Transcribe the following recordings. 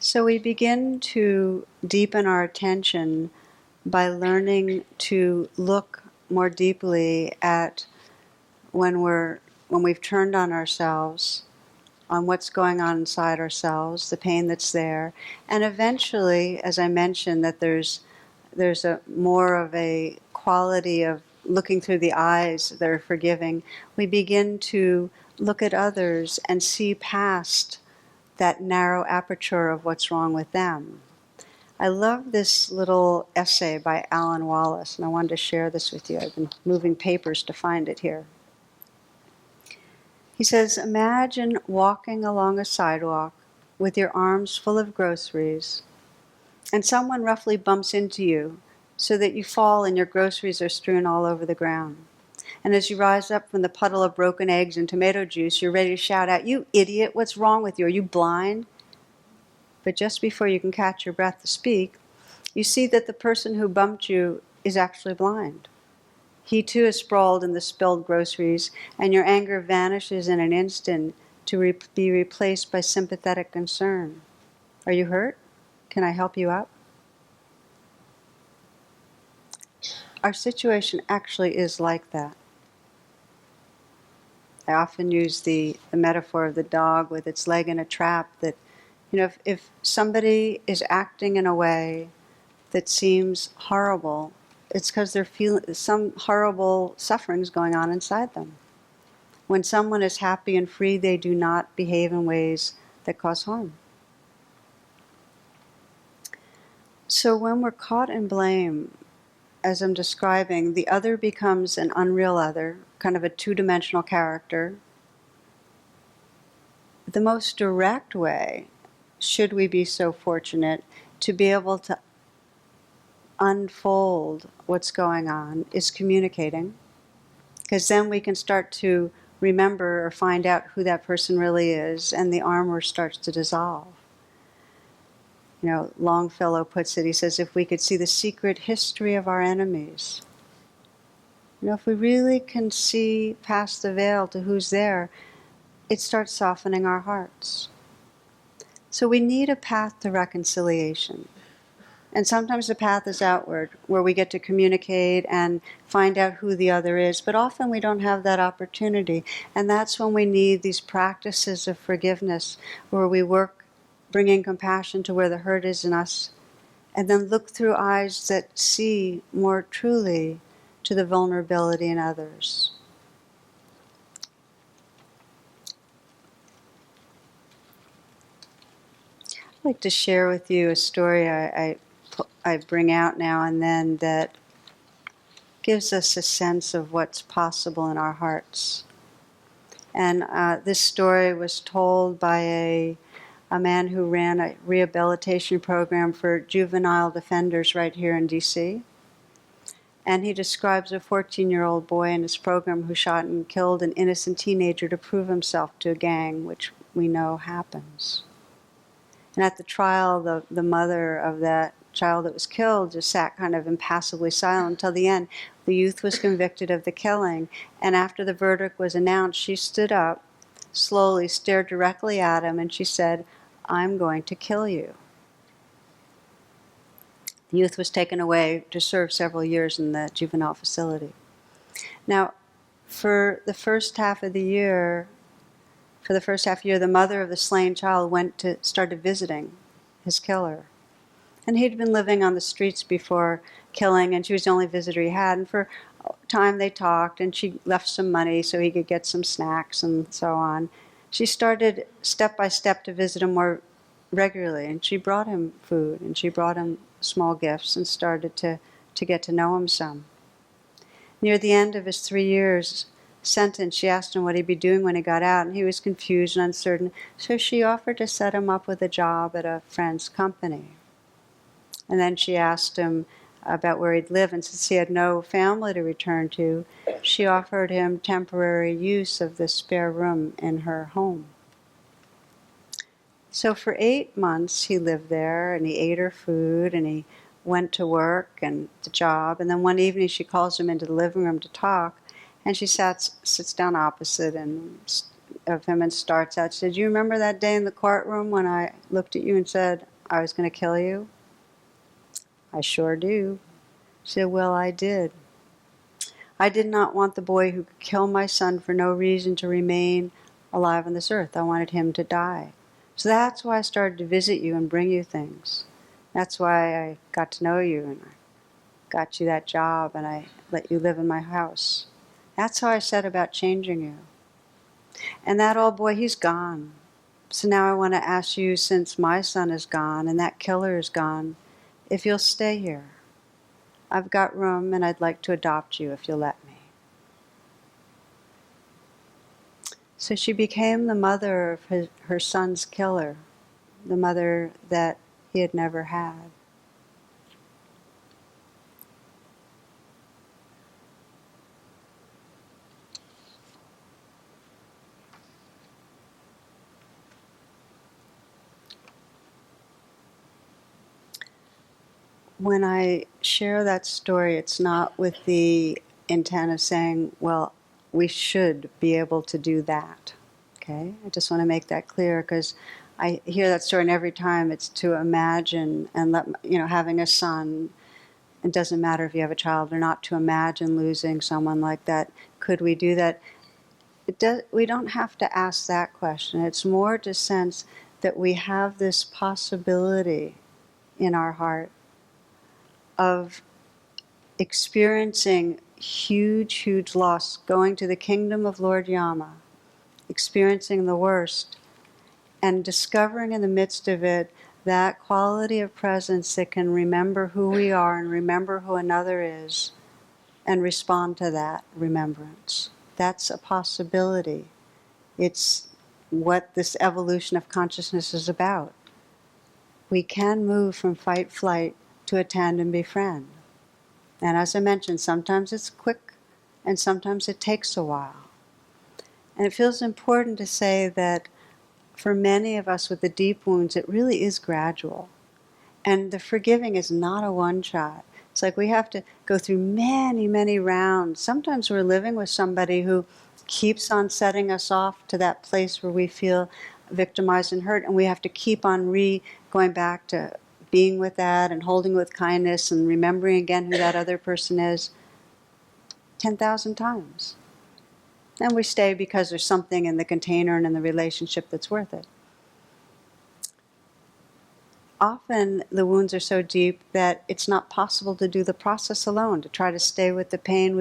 So we begin to deepen our attention by learning to look more deeply at when we've turned on ourselves, on what's going on inside ourselves, the pain that's there, and eventually, as I mentioned, that there's a more of a quality of looking through the eyes that are forgiving. We begin to look at others and see past that narrow aperture of what's wrong with them. I love this little essay by Alan Wallace, and I wanted to share this with you. I've been moving papers to find it here. He says, imagine walking along a sidewalk with your arms full of groceries, and someone roughly bumps into you so that you fall and your groceries are strewn all over the ground. And as you rise up from the puddle of broken eggs and tomato juice, you're ready to shout out, "You idiot, what's wrong with you? Are you blind?" But just before you can catch your breath to speak, you see that the person who bumped you is actually blind. He too is sprawled in the spilled groceries, and your anger vanishes in an instant to be replaced by sympathetic concern. Are you hurt? Can I help you up? Our situation actually is like that. I often use the metaphor of the dog with its leg in a trap, that if somebody is acting in a way that seems horrible, it's because they're feeling some horrible sufferings going on inside them. When someone is happy and free, they do not behave in ways that cause harm. So when we're caught in blame, as I'm describing, the other becomes an unreal other, kind of a two-dimensional character. The most direct way, should we be so fortunate to be able to unfold what's going on, is communicating, because then we can start to remember or find out who that person really is, and the armor starts to dissolve. Longfellow puts it, he says, if we could see the secret history of our enemies, if we really can see past the veil to who's there, it starts softening our hearts. So we need a path to reconciliation. And sometimes the path is outward, where we get to communicate and find out who the other is. But often we don't have that opportunity. And that's when we need these practices of forgiveness, where we work bringing compassion to where the hurt is in us, and then look through eyes that see more truly to the vulnerability in others. I'd like to share with you a story I bring out now and then that gives us a sense of what's possible in our hearts. And this story was told by a man who ran a rehabilitation program for juvenile defenders right here in D.C. And he describes a 14-year-old boy in his program who shot and killed an innocent teenager to prove himself to a gang, which we know happens. And at the trial, the mother of that child that was killed just sat kind of impassively silent until the end. The youth was convicted of the killing, and after the verdict was announced, she stood up, slowly stared directly at him, and she said, "I'm going to kill you." The youth was taken away to serve several years in the juvenile facility. Now, for the first half of the year, the mother of the slain child started visiting his killer. And he'd been living on the streets before killing, and she was the only visitor he had. And for a time they talked, and she left some money so he could get some snacks and so on. She started step by step to visit him more regularly, and she brought him food, and she brought him small gifts, and started to get to know him some. Near the end of his 3 years sentence, she asked him what he'd be doing when he got out, and he was confused and uncertain, so she offered to set him up with a job at a friend's company. And then she asked him about where he'd live, and since he had no family to return to, she offered him temporary use of the spare room in her home. So for 8 months he lived there, and he ate her food, and he went to work and the job, and then one evening she calls him into the living room to talk, and she sits down opposite of him and starts out. She said, "You remember that day in the courtroom when I looked at you and said, I was going to kill you? I sure do. She said, well, I did. I did not want the boy who could kill my son for no reason to remain alive on this earth. I wanted him to die. So that's why I started to visit you and bring you things. That's why I got to know you and I got you that job and I let you live in my house. That's how I set about changing you. And that old boy, he's gone. So now I want to ask you, since my son is gone and that killer is gone, if you'll stay here. I've got room and I'd like to adopt you if you'll let me. So she became the mother of her son's killer, the mother that he had never had. When I share that story, it's not with the intent of saying, well, we should be able to do that. Okay? I just want to make that clear because I hear that story and every time it's to imagine and having a son. It doesn't matter if you have a child or not, to imagine losing someone like that. Could we do that? We don't have to ask that question. It's more to sense that we have this possibility in our heart of experiencing huge, huge loss, going to the kingdom of Lord Yama, experiencing the worst, and discovering in the midst of it that quality of presence that can remember who we are and remember who another is and respond to that remembrance. That's a possibility. It's what this evolution of consciousness is about. We can move from fight-flight to attend and befriend. And as I mentioned, sometimes it's quick and sometimes it takes a while. And it feels important to say that for many of us with the deep wounds, it really is gradual. And the forgiving is not a one-shot. It's like we have to go through many, many rounds. Sometimes we're living with somebody who keeps on setting us off to that place where we feel victimized and hurt, and we have to keep on going back to being with that and holding with kindness and remembering again who that other person is 10,000 times. And we stay because there's something in the container and in the relationship that's worth it. Often the wounds are so deep that it's not possible to do the process alone. To try to stay with the pain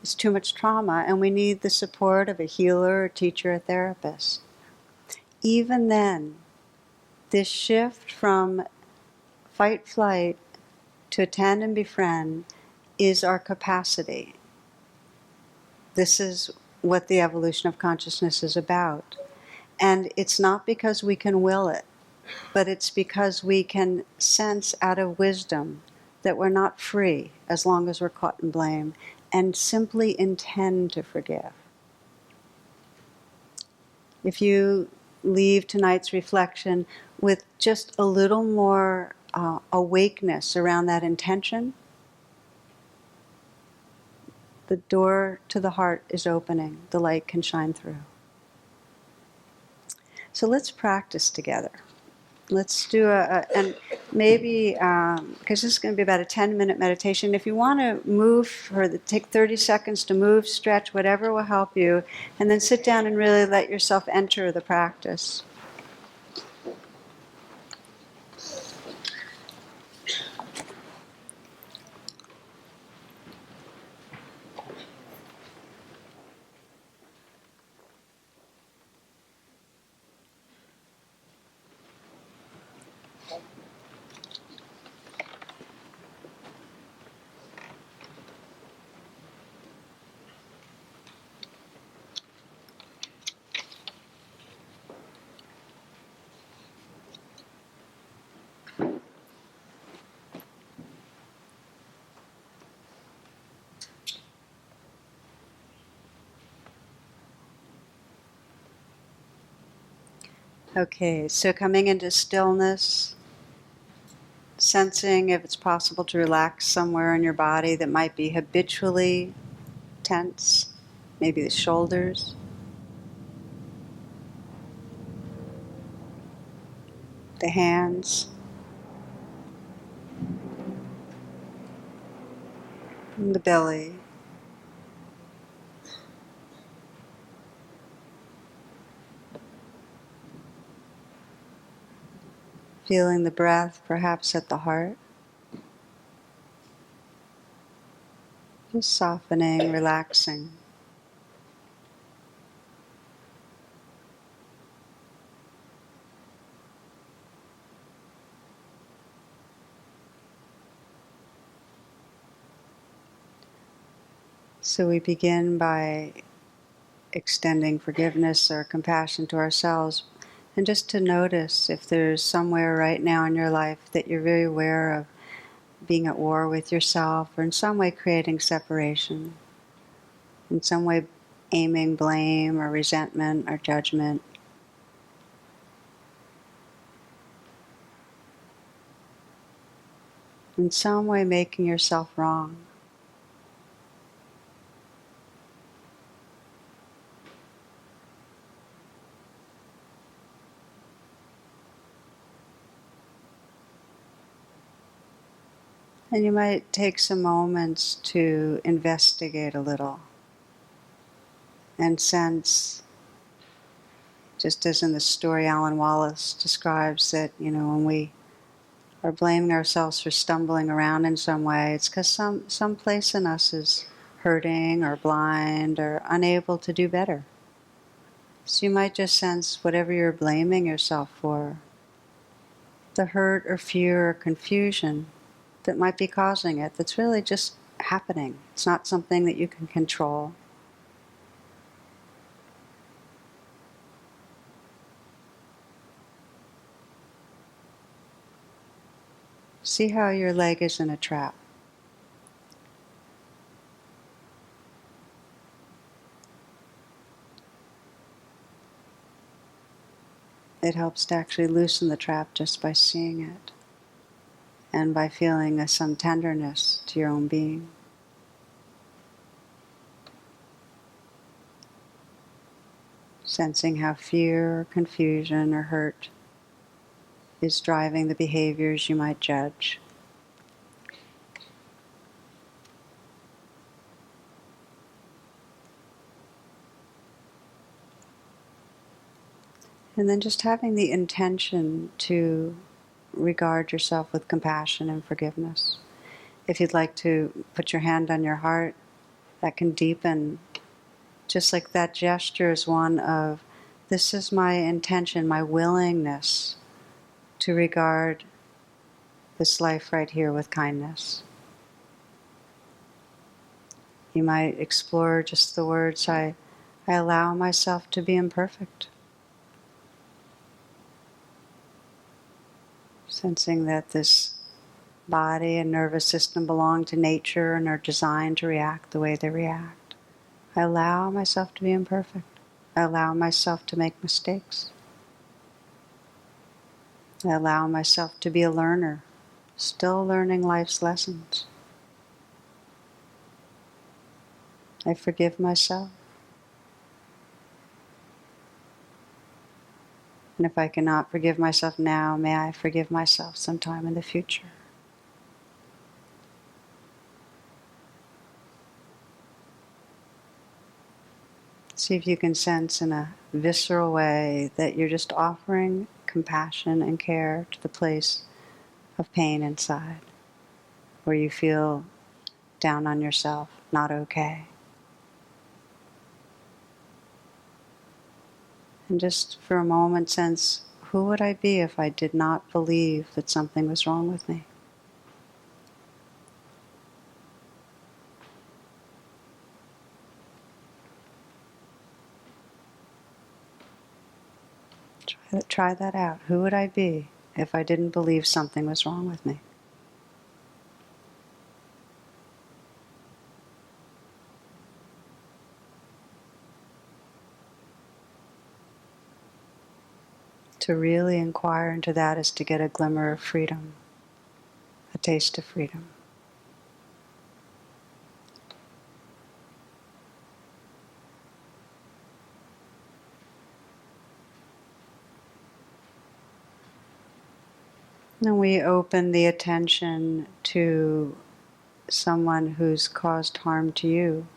is too much trauma, and we need the support of a healer, a teacher, a therapist. Even then, this shift from fight-flight to attend and befriend is our capacity. This is what the evolution of consciousness is about. And it's not because we can will it, but it's because we can sense out of wisdom that we're not free as long as we're caught in blame, and simply intend to forgive. If you leave tonight's reflection with just a little more awakeness around that intention, the door to the heart is opening. The light can shine through. So let's practice together. Let's do and maybe, because this is going to be about a 10-minute meditation, if you want to move, take 30 seconds to move, stretch, whatever will help you, and then sit down and really let yourself enter the practice. Okay, so coming into stillness, sensing if it's possible to relax somewhere in your body that might be habitually tense, maybe the shoulders, the hands, from the belly. Feeling the breath perhaps at the heart. Just softening, relaxing. So we begin by extending forgiveness or compassion to ourselves, and just to notice if there's somewhere right now in your life that you're very aware of being at war with yourself, or in some way creating separation, in some way aiming blame or resentment or judgment. In some way making yourself wrong. And you might take some moments to investigate a little and sense, just as in the story Alan Wallace describes, that, when we are blaming ourselves for stumbling around in some way, it's because some place in us is hurting or blind or unable to do better. So you might just sense whatever you're blaming yourself for, the hurt or fear or confusion that might be causing it, that's really just happening. It's not something that you can control. See how your leg is in a trap. It helps to actually loosen the trap just by seeing it and by feeling some tenderness to your own being. Sensing how fear or confusion or hurt is driving the behaviors you might judge. And then just having the intention to regard yourself with compassion and forgiveness. If you'd like to put your hand on your heart, that can deepen. Just like that gesture is one of, this is my intention, my willingness to regard this life right here with kindness. You might explore just the words, I allow myself to be imperfect. Sensing that this body and nervous system belong to nature and are designed to react the way they react. I allow myself to be imperfect. I allow myself to make mistakes. I allow myself to be a learner, still learning life's lessons. I forgive myself. And if I cannot forgive myself now, may I forgive myself sometime in the future. See if you can sense in a visceral way that you're just offering compassion and care to the place of pain inside, where you feel down on yourself, not okay. And just for a moment sense, who would I be if I did not believe that something was wrong with me? Try that out. Who would I be if I didn't believe something was wrong with me? To really inquire into that is to get a glimmer of freedom, a taste of freedom. And we open the attention to someone who's caused harm to you.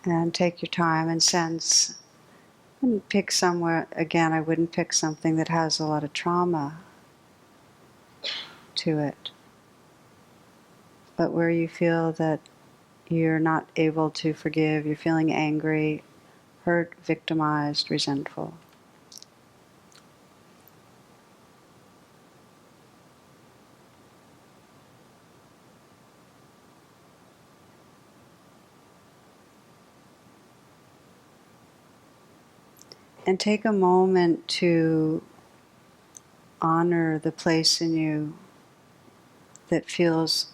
And take your time and sense, and pick somewhere, again, I wouldn't pick something that has a lot of trauma to it, but where you feel that you're not able to forgive, you're feeling angry, hurt, victimized, resentful. And take a moment to honor the place in you that feels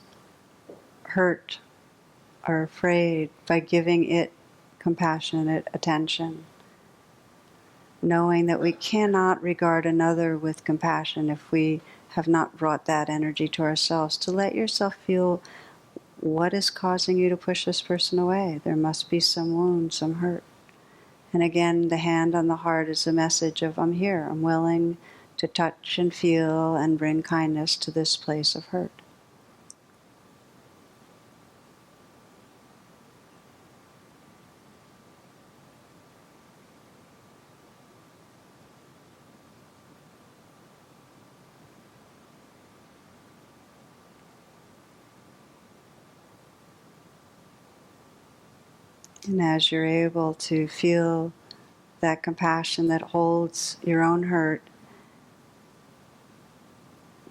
hurt or afraid by giving it compassionate attention, knowing that we cannot regard another with compassion if we have not brought that energy to ourselves. To let yourself feel what is causing you to push this person away. There must be some wound, some hurt. And again, the hand on the heart is a message of, I'm here, I'm willing to touch and feel and bring kindness to this place of hurt. And as you're able to feel that compassion that holds your own hurt,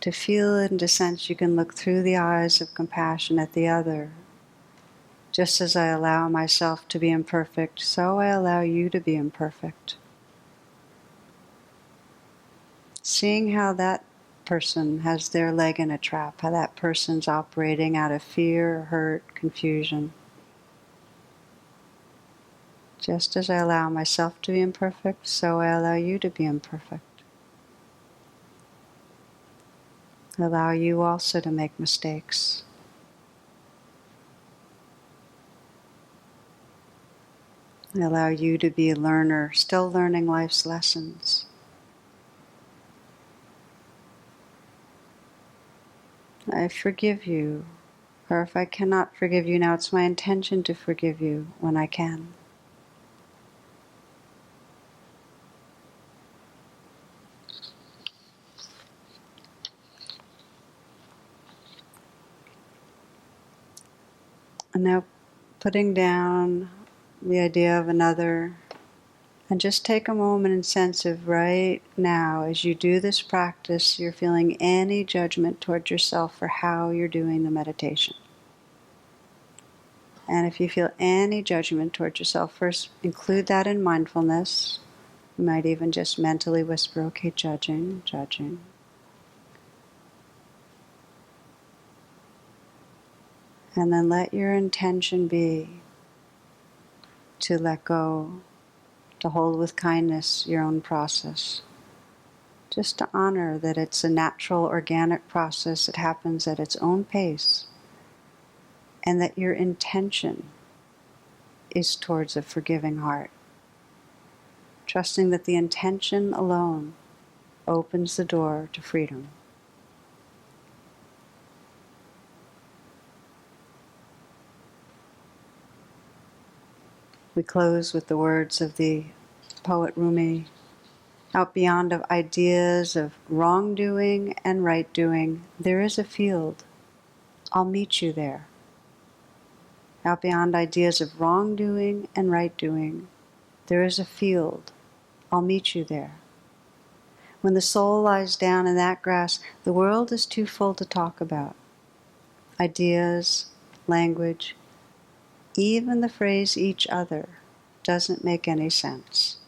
to feel it and to sense you can look through the eyes of compassion at the other. Just as I allow myself to be imperfect, so I allow you to be imperfect. Seeing how that person has their leg in a trap, how that person's operating out of fear, hurt, confusion. Just as I allow myself to be imperfect, so I allow you to be imperfect. I allow you also to make mistakes. I allow you to be a learner, still learning life's lessons. I forgive you, or if I cannot forgive you now, it's my intention to forgive you when I can. And now putting down the idea of another, and just take a moment and sense of right now, as you do this practice, you're feeling any judgment toward yourself for how you're doing the meditation. And if you feel any judgment toward yourself, first include that in mindfulness. You might even just mentally whisper, okay, judging, judging. And then let your intention be to let go, to hold with kindness your own process. Just to honor that it's a natural, organic process that happens at its own pace, and that your intention is towards a forgiving heart. Trusting that the intention alone opens the door to freedom. We close with the words of the poet Rumi, out beyond of ideas of wrongdoing and right doing, there is a field. I'll meet you there. Out beyond ideas of wrongdoing and right doing, there is a field. I'll meet you there. When the soul lies down in that grass, the world is too full to talk about. Ideas, language, even the phrase each other doesn't make any sense.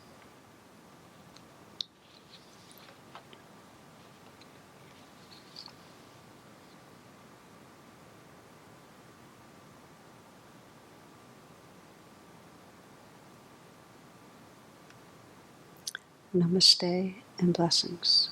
Namaste and blessings.